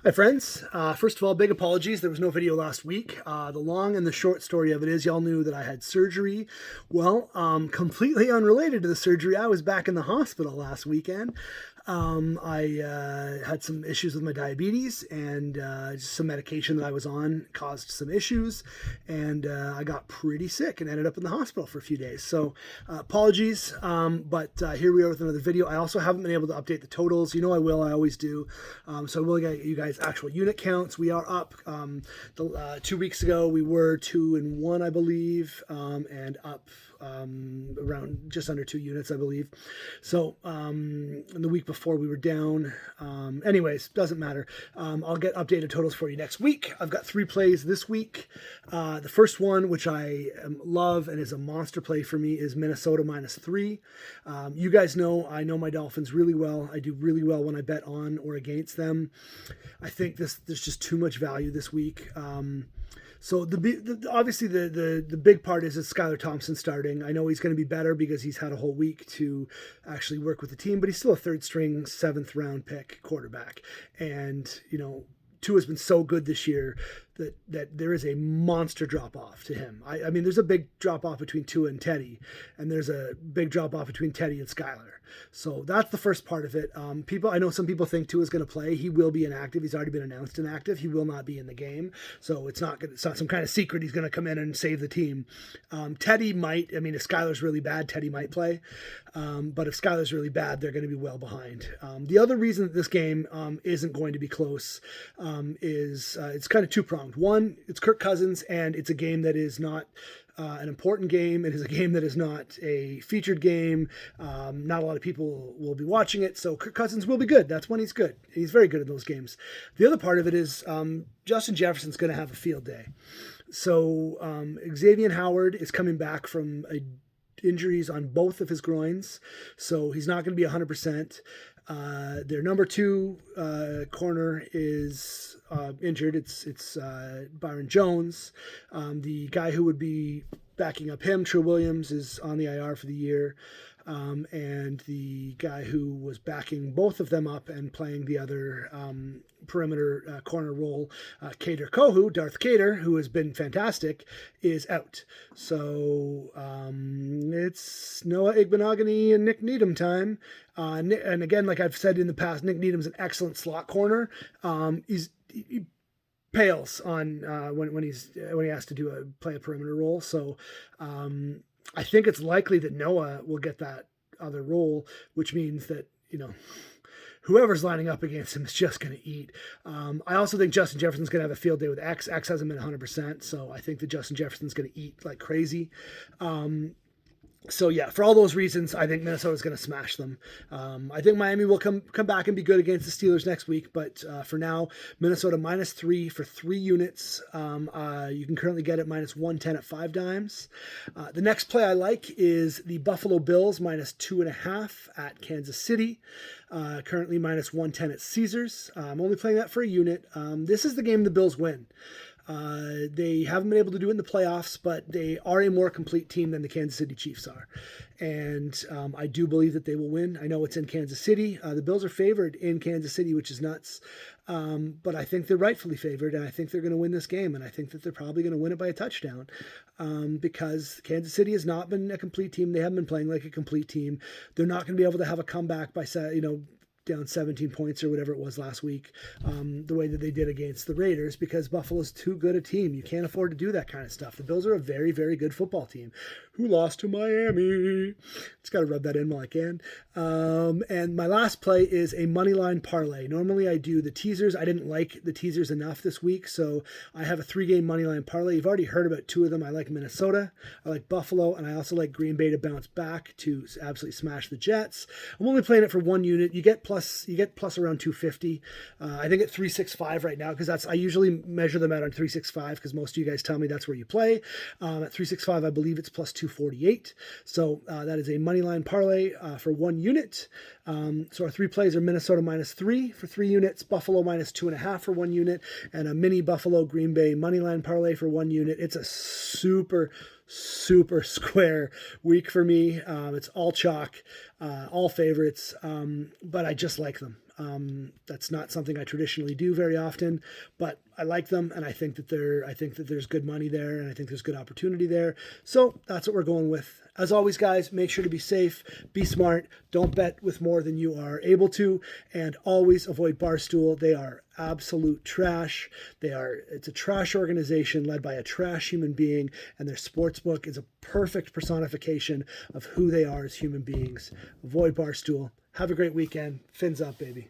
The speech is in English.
Hi friends. First of all, big apologies. There was no video last week. The long and the short story of it is y'all knew that I had surgery. Well, completely unrelated to the surgery, I was back in the hospital last weekend. I had some issues with my diabetes, and just some medication that I was on caused some issues, and I got pretty sick and ended up in the hospital for a few days. So apologies, but here we are with another video. I also haven't been able to update the totals. You know I will, I always do. So I will get you guys actual unit counts. We are up. 2 weeks ago we were 2-1, I believe, and up around just under 2 units, I believe. So in the week before we were down. Anyways, doesn't matter. I'll get updated totals for you next week. I've got 3 plays this week. The first one, which I love and is a monster play for me, is Minnesota -3. You guys know I know my Dolphins really well. I do really well when I bet on or against them. I think there's just too much value this week. So obviously the big part is Skylar Thompson starting. I know he's going to be better because he's had a whole week to actually work with the team, but he's still a third string, 7th round pick quarterback. And, Tua's been so good this year that there is a monster drop off to him. I mean, there's a big drop off between Tua and Teddy, and there's a big drop off between Teddy and Skylar. So that's the first part of it. I know some people think Tua's going to play. He will be inactive. He's already been announced inactive. He will not be in the game. So it's not some kind of secret he's going to come in and save the team. Teddy might. I mean, if Skylar's really bad, Teddy might play. But if Skylar's really bad, they're going to be well behind. The other reason that this game isn't going to be close is it's kind of two-pronged. One, it's Kirk Cousins, and it's a game that is not an important game. It is a game that is not a featured game. Not a lot of people will be watching it, so Kirk Cousins will be good. That's when he's good. He's very good in those games. The other part of it is Justin Jefferson's going to have a field day. So Xavier Howard is coming back from injuries on both of his groins, so he's not going to be 100%. Their number 2 corner is injured. It's Byron Jones. The guy who would be backing up him, True Williams, is on the IR for the year. And the guy who was backing both of them up and playing the other perimeter corner role, Kader Kohu, Darth Kader, who has been fantastic, is out. So it's Noah Igbenogany and Nick Needham time. And again, like I've said in the past, Nick Needham's an excellent slot corner. He pales on when he has to play a perimeter role. So I think it's likely that Noah will get that other role, which means that, whoever's lining up against him is just going to eat. I also think Justin Jefferson's going to have a field day with X. X hasn't been 100%, so I think that Justin Jefferson's going to eat like crazy. So yeah, for all those reasons, I think Minnesota's going to smash them. I think Miami will come back and be good against the Steelers next week, but for now, Minnesota -3 for 3 units. You can currently get it -110 at 5 dimes. The next play I like is the Buffalo Bills -2.5 at Kansas City. Currently -110 at Caesars. I'm only playing that for a unit. This is the game the Bills win. They haven't been able to do it in the playoffs, but they are a more complete team than the Kansas City Chiefs are. And I do believe that they will win. I know it's in Kansas City. The Bills are favored in Kansas City, which is nuts. But I think they're rightfully favored, and I think they're going to win this game. And I think that they're probably going to win it by a touchdown because Kansas City has not been a complete team. They haven't been playing like a complete team. They're not going to be able to have a comeback by, down 17 points or whatever it was last week, the way that they did against the Raiders, because Buffalo's too good a team. You can't afford to do that kind of stuff. The Bills are a very, very good football team who lost to Miami. Just got to rub that in while I can. And my last play is a money line parlay. Normally I do the teasers. I didn't like the teasers enough this week, so I have a 3-game money line parlay. You've already heard about 2 of them. I like Minnesota, I like Buffalo, and I also like Green Bay to bounce back to absolutely smash the Jets. I'm only playing it for 1 unit. You get plus around 250. I think at 365 right now, because I usually measure them out on 365 because most of you guys tell me that's where you play. At 365, I believe it's plus 248. So that is a money line parlay for 1 unit. So our 3 plays are Minnesota -3 for 3 units, Buffalo -2.5 for 1 unit, and a mini Buffalo Green Bay money line parlay for 1 unit. It's a super square week for me. It's all chalk, all favorites, but I just like them. That's not something I traditionally do very often, but I like them, and I think that there's good money there, and I think there's good opportunity there. So that's what we're going with. As always, guys, make sure to be safe, be smart, don't bet with more than you are able to, and always avoid Barstool. They are absolute trash. It's a trash organization led by a trash human being, and their sportsbook is a perfect personification of who they are as human beings. Avoid Barstool. Have a great weekend. Fins up, baby.